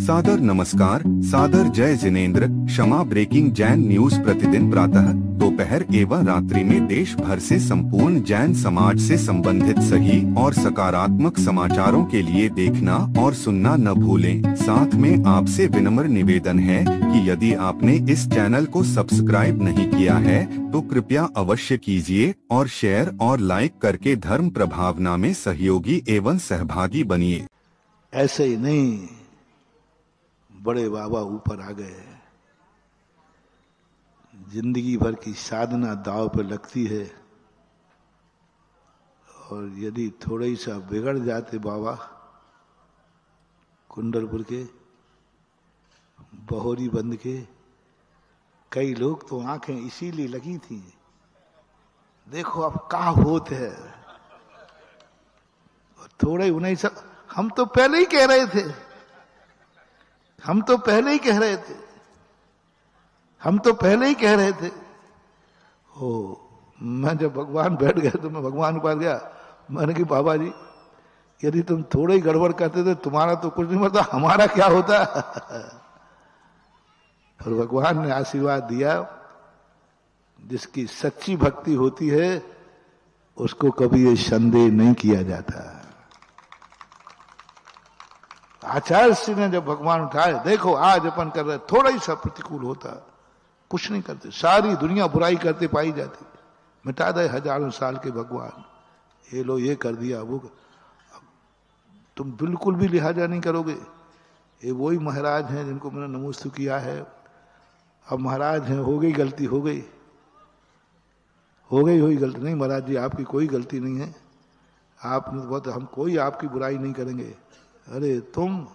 सादर नमस्कार, सादर जय जिनेंद्र। क्षमा ब्रेकिंग जैन न्यूज प्रतिदिन प्रातः, दोपहर एवं रात्रि में देश भर से संपूर्ण जैन समाज से संबंधित सही और सकारात्मक समाचारों के लिए देखना और सुनना न भूलें। साथ में आपसे विनम्र निवेदन है कि यदि आपने इस चैनल को सब्सक्राइब नहीं किया है तो कृपया अवश्य कीजिए और शेयर और लाइक करके धर्म प्रभावना में सहयोगी एवं सहभागी बनिए। ऐसे ही नहीं, बड़े बाबा ऊपर आ गए। जिंदगी भर की साधना दांव पे लगती है और यदि थोड़ा ही सा बिगड़ जाते बाबा कुंडलपुर के बहोरी बंद के, कई लोग तो आंखें इसीलिए लगी थी, देखो अब क्या होते है। और थोड़े उन्हें सब, हम तो पहले ही कह रहे थे, हम तो पहले ही कह रहे थे, हम तो पहले ही कह रहे थे। हो, मैं जब भगवान बैठ गए तो मैं भगवान के पास गया, मैंने कहा बाबा जी यदि तुम थोड़े ही गड़बड़ करते थे तुम्हारा तो कुछ नहीं मरता, हमारा क्या होता। और भगवान ने आशीर्वाद दिया, जिसकी सच्ची भक्ति होती है उसको कभी ये संदेह नहीं किया जाता। आचार्य श्री ने जब भगवान उठाए, देखो आज अपन कर रहे, थोड़ा ही सा प्रतिकूल होता, कुछ नहीं करते, सारी दुनिया बुराई करते पाई जाती, मिटा दे हजारों साल के भगवान, ये लो ये कर दिया वो। तुम बिल्कुल भी लिहाजा नहीं करोगे, ये वही महाराज हैं जिनको मैंने नमोस्तु किया है। अब महाराज हैं, हो गई गलती, हो गई गलती। नहीं महाराज जी आपकी कोई गलती नहीं है, आपने तो बहुत, हम कोई आपकी बुराई नहीं करेंगे। अरे तुम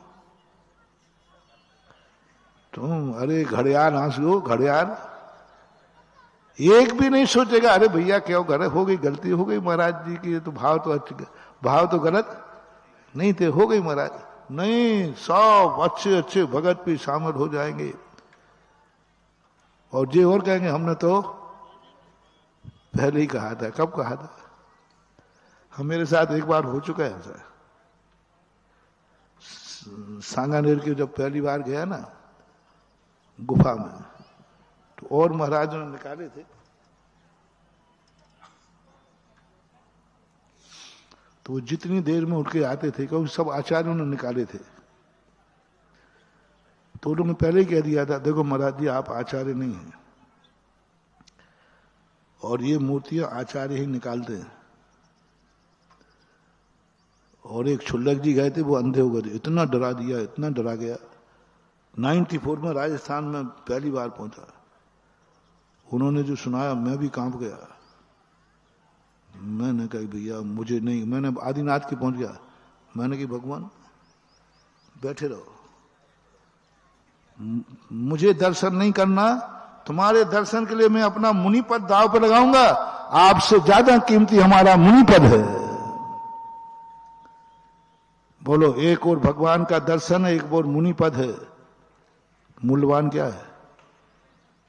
अरे घड़ियाल आंसू, घड़ियाल एक भी नहीं सोचेगा अरे भैया क्या हो गई गलती, हो गई महाराज जी की, तो भाव तो गलत नहीं थे, हो गई महाराज। नहीं, सब अच्छे अच्छे भगत भी शामिल हो जाएंगे और जे और कहेंगे हमने तो पहले ही कहा था। कब कहा था? हम, मेरे साथ एक बार हो चुका है ऐसा। सांगानेर के जब पहली बार गया ना गुफा में, तो और महाराजों ने निकाले थे, तो वो जितनी देर में उठ के आते थे, क्योंकि सब आचार्यों ने निकाले थे, तो उन्होंने पहले ही कह दिया था देखो महाराज जी आप आचार्य नहीं हैं और ये मूर्तियां आचार्य ही निकालते हैं। और एक छुल्लक जी गए थे, वो अंधे हो गए थे, इतना डरा दिया, इतना डरा गया। 94 में राजस्थान में पहली बार पहुंचा, उन्होंने जो सुनाया मैं भी कांप गया। मैंने कहा भैया मुझे नहीं, मैंने आदिनाथ के पहुंच गया, मैंने कहा भगवान बैठे रहो, मुझे दर्शन नहीं करना, तुम्हारे दर्शन के लिए मैं अपना मुनि पद दांव पे लगाऊंगा, आपसे ज्यादा कीमती हमारा मुनि पद है। बोलो, एक और भगवान का दर्शन है, एक और मुनि पद है, मूल्यवान क्या है?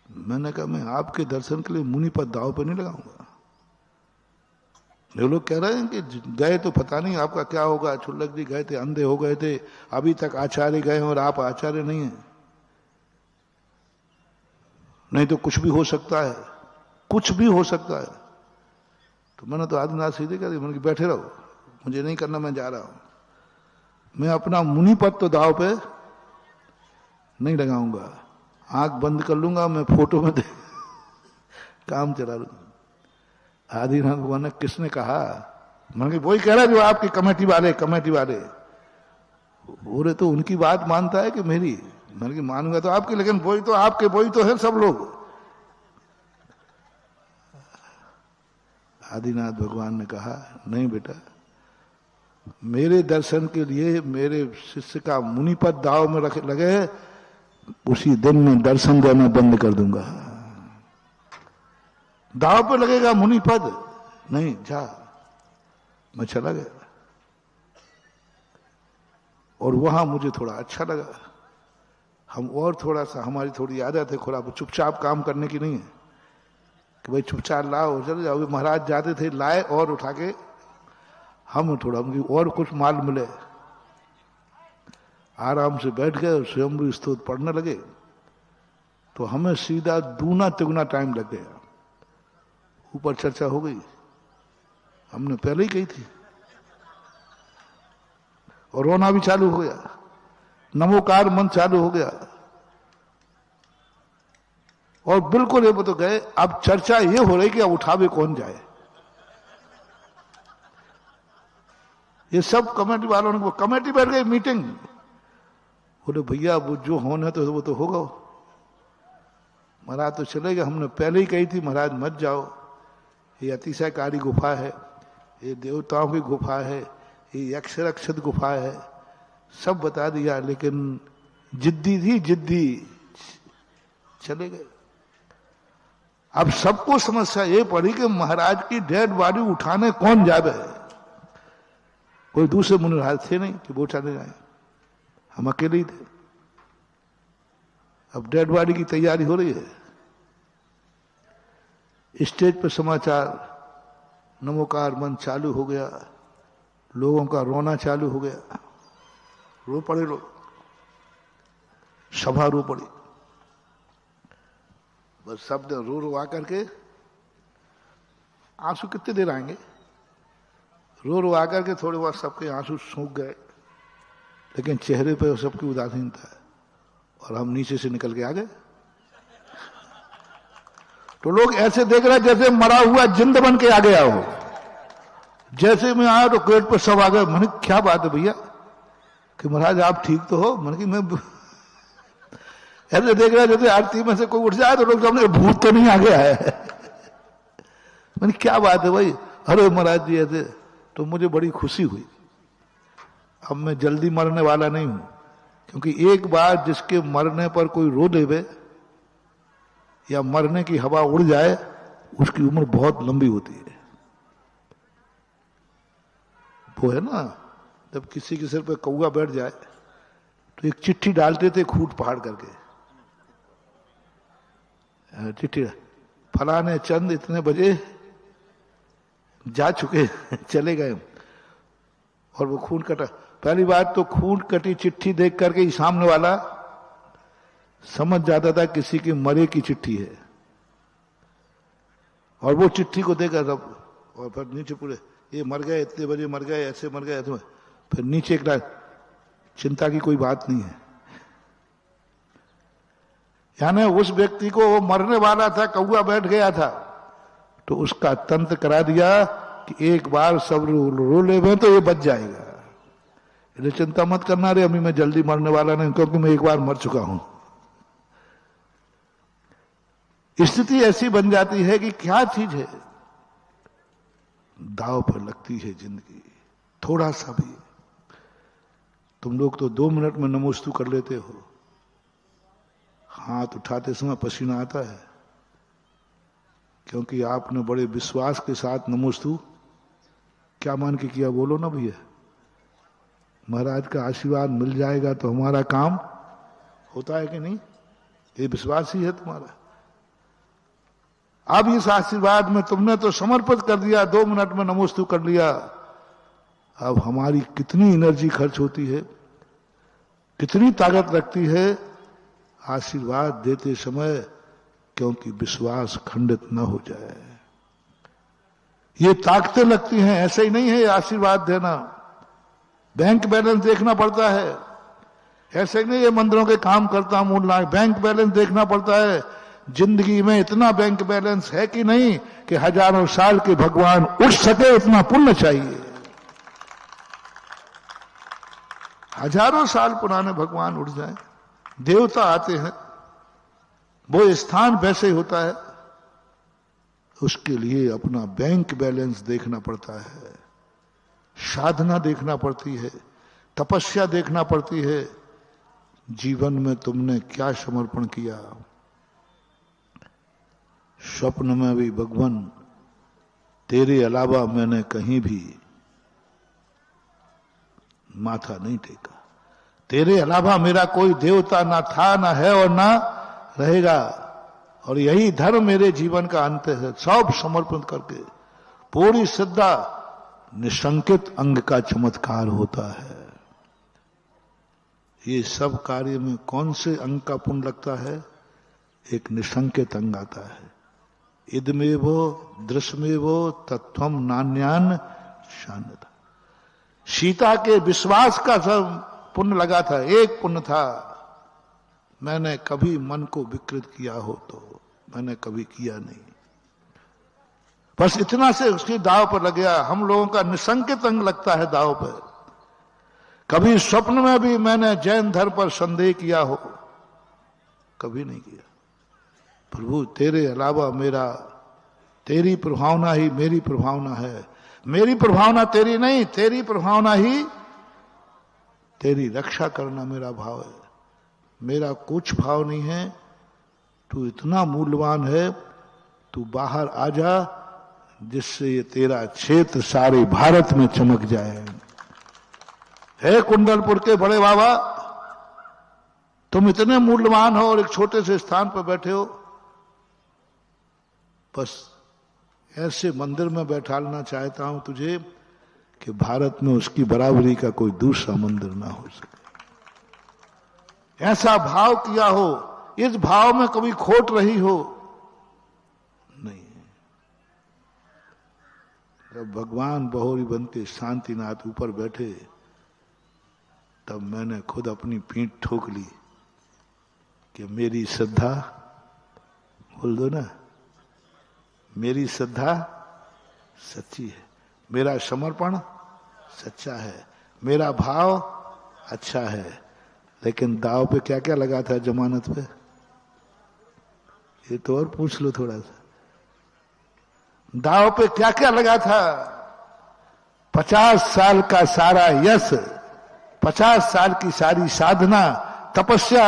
मैंने कहा मैं आपके दर्शन के लिए मुनि पद दांव पे नहीं लगाऊंगा। ये लोग कह रहे हैं कि गए तो पता नहीं आपका क्या होगा, छुल्लक जी गए थे, अंधे हो गए थे, अभी तक आचार्य गए और आप आचार्य नहीं हैं। नहीं तो कुछ भी हो सकता है, कुछ भी हो सकता है। तो मैंने तो आदिनाथ सीधे कह दिया, मैंने कहा बैठे रहो, मुझे नहीं करना, मैं जा रहा हूं, मैं अपना मुनि पद तो दाव पे नहीं लगाऊंगा, आंख बंद कर लूंगा, मैं फोटो में काम चला लूंगा। आदिनाथ भगवान ने किसने कहा? मैंने कहा वही कह रहा जो आपकी कमेटी वाले बोले, तो उनकी बात मानता है कि मेरी? मैंने कहा मानूंगा तो आपकी, लेकिन वही तो आपके, वही तो है सब लोग। आदिनाथ भगवान ने कहा नहीं बेटा, मेरे दर्शन के लिए मेरे शिष्य का मुनि पद दाव में लगे, उसी दिन में दर्शन देना बंद कर दूंगा। दाव पे लगेगा मुनि पद, नहीं जा। मैं चला गया और वहां मुझे थोड़ा अच्छा लगा। हम और थोड़ा सा, हमारी थोड़ी आदत है थोड़ा चुपचाप काम करने की नहीं है कि भाई चुपचाप लाओ चले जाओ। महाराज जाते थे लाए और उठा के, हम थोड़ा और कुछ माल मिले। आराम से बैठ गए और स्वयंभू स्तोत्र पढ़ने लगे, तो हमें सीधा दूना तिगुना टाइम लग गया। ऊपर चर्चा हो गई, हमने पहले ही कही थी, और रोना भी चालू हो गया, नमोकार मन चालू हो गया, और बिल्कुल ये तो गए। अब चर्चा ये हो रही कि अब उठावे कौन जाए। ये सब कमेटी वालों ने, कमेटी बैठ गई मीटिंग, बोले भैया वो जो होना है तो वो तो होगा। महाराज तो चले गए, हमने पहले ही कही थी महाराज मत जाओ, ये अतिशयकारी गुफा है, ये देवताओं की गुफा है, ये अक्षरक्षत गुफा है, सब बता दिया, लेकिन जिद्दी थी, जिद्दी चले गए। अब सबको समस्या ये पड़ी कि महाराज की डेड बॉडी उठाने कौन जावे। कोई दूसरे मुनिराज थे नहीं कि वो चले जाए, हम अकेले ही थे। अब डेड बॉडी की तैयारी हो रही है, स्टेज पर समाचार, नमोकार मन चालू हो गया, लोगों का रोना चालू हो गया, रो पड़े लोग, सभा रो पड़ी। बस सब ने रो रो आकर के, आंसू कितने देर आएंगे, रो रो आकर के थोड़े बहुत सबके आंसू सूख गए, लेकिन चेहरे पे सबकी उदासीनता है, और हम नीचे से निकल के आ गए। तो लोग ऐसे देख रहे जैसे मरा हुआ जिंद बन के आ गया हो। जैसे मैं आया तो गेट पर सब आ गए। मैंने क्या बात है भैया, कि महाराज आप ठीक तो हो? मैंने कि मैं ऐसे देख रहा जैसे आरती में से कोई उठ जाए तो लोग सामने भूत तो नहीं आ गया है। मैंने क्या बात है भाई? अरे महाराज जी ऐसे, तो मुझे बड़ी खुशी हुई। अब मैं जल्दी मरने वाला नहीं हूं, क्योंकि एक बार जिसके मरने पर कोई रो देवे या मरने की हवा उड़ जाए, उसकी उम्र बहुत लंबी होती है। वो है ना, जब किसी के सिर पे कौवा बैठ जाए तो एक चिट्ठी डालते थे खूट पहाड़ करके, चिट्ठी, फलाने चंद इतने बजे जा चुके, चले गए, और वो खून कटा। पहली बात तो खून कटी चिट्ठी देख करके ही सामने वाला समझ जाता था किसी की मरे की चिट्ठी है, और वो चिट्ठी को देखा सब, और फिर नीचे पूरे ये मर गए, इतने बजे मर गए, ऐसे मर गए, फिर नीचे एक लाइन, चिंता की कोई बात नहीं है। यानी उस व्यक्ति को वो मरने वाला था, कौवा बैठ गया था, तो उसका तंत्र करा दिया कि एक बार सब रो ले तो ये बच जाएगा, इसलिए चिंता मत करना रे, अभी मैं जल्दी मरने वाला नहीं, क्योंकि मैं एक बार मर चुका हूं। स्थिति ऐसी बन जाती है कि क्या चीज है, दाव पर लगती है जिंदगी, थोड़ा सा भी। तुम लोग तो 2 मिनट में नमोस्तु कर लेते हो, हाथ उठाते समय पसीना आता है, क्योंकि आपने बड़े विश्वास के साथ नमोस्तु क्या मान के किया, बोलो ना भैया। महाराज का आशीर्वाद मिल जाएगा तो हमारा काम होता है कि नहीं, ये विश्वास ही है तुम्हारा। अब इस आशीर्वाद में तुमने तो समर्पित कर दिया, 2 मिनट में नमोस्तु कर लिया। अब हमारी कितनी एनर्जी खर्च होती है, कितनी ताकत लगती है आशीर्वाद देते समय, क्योंकि विश्वास खंडित न हो जाए। ये ताकतें लगती हैं, ऐसे ही नहीं है आशीर्वाद देना। बैंक बैलेंस देखना पड़ता है, ऐसे ही नहीं ये मंदिरों के काम करता हूं मूल, बैंक बैलेंस देखना पड़ता है। जिंदगी में इतना बैंक बैलेंस है कि नहीं कि हजारों साल के भगवान उठ सके, इतना पुण्य चाहिए। हजारों साल पुराने भगवान उठ जाए, देवता आते हैं, वो स्थान वैसे होता है, उसके लिए अपना बैंक बैलेंस देखना पड़ता है, साधना देखना पड़ती है, तपस्या देखना पड़ती है, जीवन में तुमने क्या समर्पण किया। स्वप्न में भी भगवान तेरे अलावा मैंने कहीं भी माथा नहीं टेका, तेरे अलावा मेरा कोई देवता ना था, ना है और ना रहेगा, और यही धर्म मेरे जीवन का अंत है। सब समर्पण करके पूरी श्रद्धा, निशंकित अंग का चमत्कार होता है। ये सब कार्य में कौन से अंग का पुण्य लगता है? एक निसंकेत अंग आता है, इदमेवो दृश्यमेवो तत्वम नान्यान शान्यता। सीता के विश्वास का सब पुण्य लगा था, एक पुण्य था, मैंने कभी मन को विकृत किया हो तो मैंने कभी किया नहीं, बस इतना से उसके दाव पर लग गया। हम लोगों का निसंकेत अंग लगता है दाव पर। कभी स्वप्न में भी मैंने जैन धर्म पर संदेह किया हो? कभी नहीं किया। प्रभु तेरे अलावा मेरा, तेरी प्रभावना ही मेरी प्रभावना है, मेरी प्रभावना तेरी नहीं, तेरी प्रभावना ही तेरी रक्षा करना मेरा भाव है। मेरा कुछ भाव नहीं है, तू इतना मूल्यवान है, तू बाहर आ जा जिससे ये तेरा क्षेत्र सारे भारत में चमक जाए। हे कुंडलपुर के बड़े बाबा, तुम इतने मूल्यवान हो और एक छोटे से स्थान पर बैठे हो, बस ऐसे मंदिर में बैठालना चाहता हूं तुझे कि भारत में उसकी बराबरी का कोई दूसरा मंदिर ना हो सके। ऐसा भाव किया हो, इस भाव में कभी खोट रही हो नहीं। जब भगवान बहोरी बन के शांतिनाथ ऊपर बैठे, तब मैंने खुद अपनी पीठ ठोक ली कि मेरी श्रद्धा, बोल दो ना, मेरी श्रद्धा सच्ची है, मेरा समर्पण सच्चा है, मेरा भाव अच्छा है। लेकिन दाव पे क्या क्या लगा था जमानत पे? ये तो और पूछ लो थोड़ा सा। दाव पे क्या क्या लगा था? 50 साल का सारा यश, 50 साल की सारी साधना तपस्या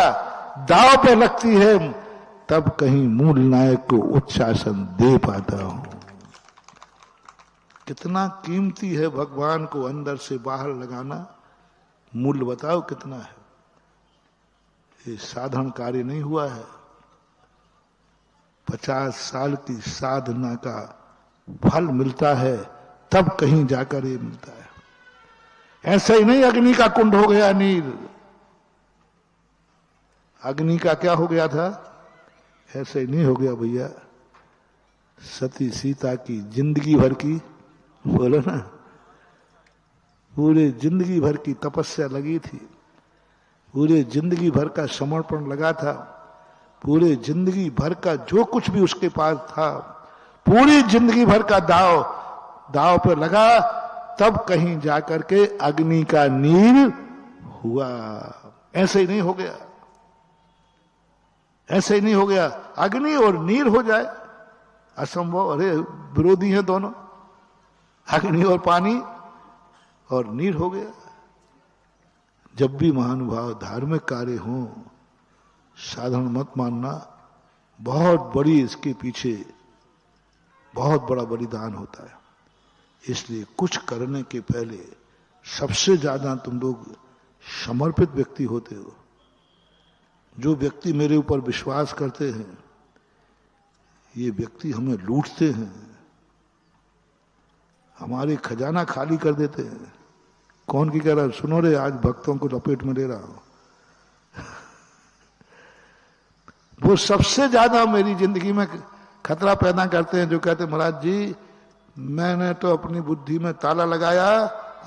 दाव पे लगती है, तब कहीं मूल नायक को उच्च आसन दे पाता हूं। कितना कीमती है भगवान को अंदर से बाहर लगाना, मूल्य बताओ कितना है। ये साधारण कार्य नहीं हुआ है। 50 साल की साधना का फल मिलता है, तब कहीं जाकर ये मिलता है। ऐसा ही नहीं अग्नि का कुंड हो गया नीर। अग्नि का क्या हो गया था? ऐसे ही नहीं हो गया भैया। सती सीता की जिंदगी भर की, बोलो ना, पूरे जिंदगी भर की तपस्या लगी थी, पूरे जिंदगी भर का समर्पण लगा था, पूरे जिंदगी भर का जो कुछ भी उसके पास था, पूरी जिंदगी भर का दाव पे लगा, तब कहीं जाकर के अग्नि का नीर हुआ। ऐसे ही नहीं हो गया, ऐसे ही नहीं हो गया। अग्नि और नीर हो जाए असंभव। अरे विरोधी हैं दोनों, अग्नि और पानी, और नीर हो गया। जब भी महानुभाव धार्मिक कार्य हो, साधारण मत मानना, बहुत बड़ी इसके पीछे बहुत बड़ा बलिदान होता है। इसलिए कुछ करने के पहले सबसे ज्यादा तुम लोग समर्पित व्यक्ति होते हो। जो व्यक्ति मेरे ऊपर विश्वास करते हैं, ये व्यक्ति हमें लूटते हैं, हमारे खजाना खाली कर देते हैं। कौन की कह रहा है? सुनो रे, आज भक्तों को लपेट में ले रहा हूं। वो सबसे ज्यादा मेरी जिंदगी में खतरा पैदा करते हैं, जो कहते हैं महाराज जी मैंने तो अपनी बुद्धि में ताला लगाया,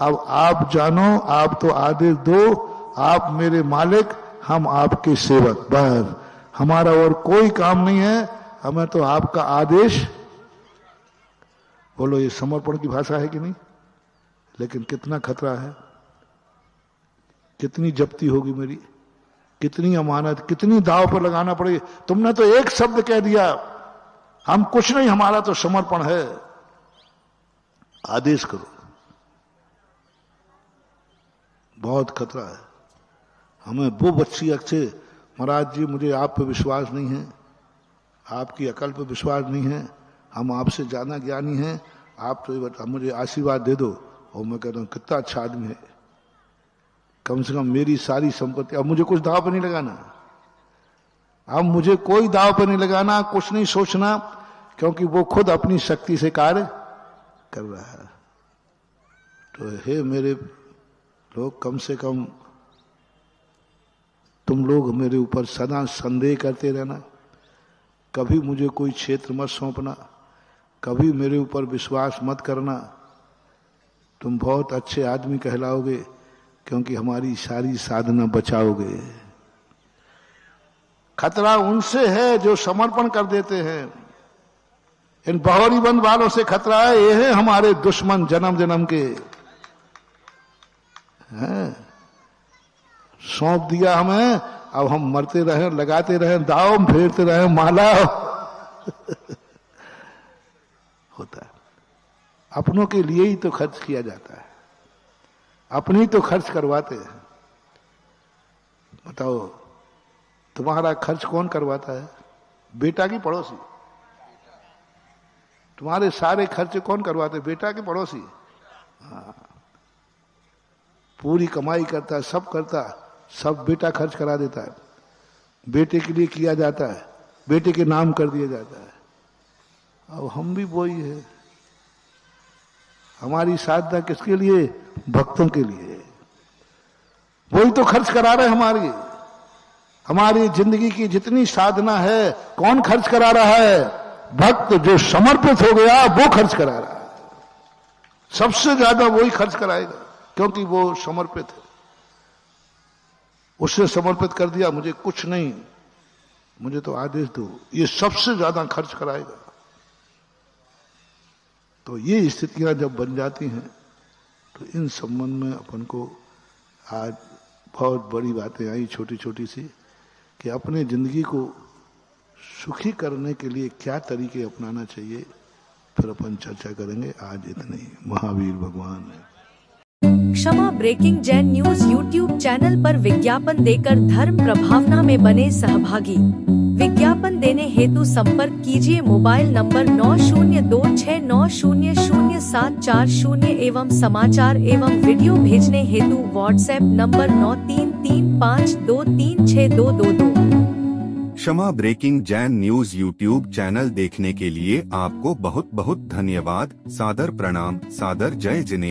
अब आप जानो, आप तो आदेश दो, आप मेरे मालिक, हम आपके सेवक, बस हमारा और कोई काम नहीं है, हमें तो आपका आदेश। बोलो ये समर्पण की भाषा है कि नहीं? लेकिन कितना खतरा है, कितनी जप्ती होगी मेरी, कितनी अमानत, कितनी दाव पर लगाना पड़ेगी। तुमने तो एक शब्द कह दिया, हम कुछ नहीं, हमारा तो समर्पण है, आदेश करो। बहुत खतरा है। हमें वो बच्ची अच्छे, महाराज जी मुझे आप पे विश्वास नहीं है, आपकी अकल पे विश्वास नहीं है, हम आपसे ज्यादा ज्ञानी हैं, आप तो मुझे आशीर्वाद दे दो। और मैं कहता हूं कितना अच्छा आदमी है, कम से कम मेरी सारी संपत्ति, अब मुझे कुछ दाव पे नहीं लगाना, अब मुझे कोई दाव पे नहीं लगाना, कुछ नहीं सोचना, क्योंकि वो खुद अपनी शक्ति से कार्य कर रहा है। तो हे मेरे लोग, कम से कम तुम लोग मेरे ऊपर सदा संदेह करते रहना, कभी मुझे कोई क्षेत्र मत सौंपना, कभी मेरे ऊपर विश्वास मत करना। तुम बहुत अच्छे आदमी कहलाओगे क्योंकि हमारी सारी साधना बचाओगे। खतरा उनसे है जो समर्पण कर देते हैं। इन बहोरी बंद वालों से खतरा है, ये है हमारे दुश्मन जन्म जन्म के हैं। सौंप दिया हमें, अब हम मरते रहे, लगाते रहे दाव, फेरते रहे माला होता है। अपनों के लिए ही तो खर्च किया जाता है, अपने ही तो खर्च करवाते हैं। बताओ तुम्हारा खर्च कौन करवाता है? बेटा की पड़ोसी? तुम्हारे सारे खर्चे कौन करवाते? बेटा के पड़ोसी। हाँ, पूरी कमाई करता है, सब करता है, सब बेटा खर्च करा देता है। बेटे के लिए किया जाता है, बेटे के नाम कर दिया जाता है। अब हम भी वही है। हमारी साधना किसके लिए? भक्तों के लिए। वही तो खर्च करा रहे हमारी। हमारी जिंदगी की जितनी साधना है कौन खर्च करा रहा है? भक्त जो समर्पित हो गया वो खर्च करा रहा है। सबसे ज्यादा वही खर्च कराएगा क्योंकि वो समर्पित है। उसने समर्पित कर दिया, मुझे कुछ नहीं, मुझे तो आदेश दो, ये सबसे ज्यादा खर्च कराएगा। तो ये स्थितियां जब बन जाती हैं तो इन संबंध में अपन को आज बहुत बड़ी बातें आई, छोटी छोटी सी, कि अपने जिंदगी को सुखी करने के लिए क्या तरीके अपनाना चाहिए, फिर अपन चर्चा करेंगे। आज इतने ही। महावीर भगवान है। Kshama breaking Jain news YouTube channel पर विज्ञापन देकर धर्म प्रभावना में बने सहभागी। विज्ञापन देने हेतु संपर्क कीजिए मोबाइल नंबर 9026900740 एवं समाचार एवं वीडियो भेजने हेतु WhatsApp number 9335236222। Kshama breaking Jain news YouTube channel देखने के लिए आपको बहुत बहुत धन्यवाद। सादर प्रणाम। सादर जय जिनेंद्र।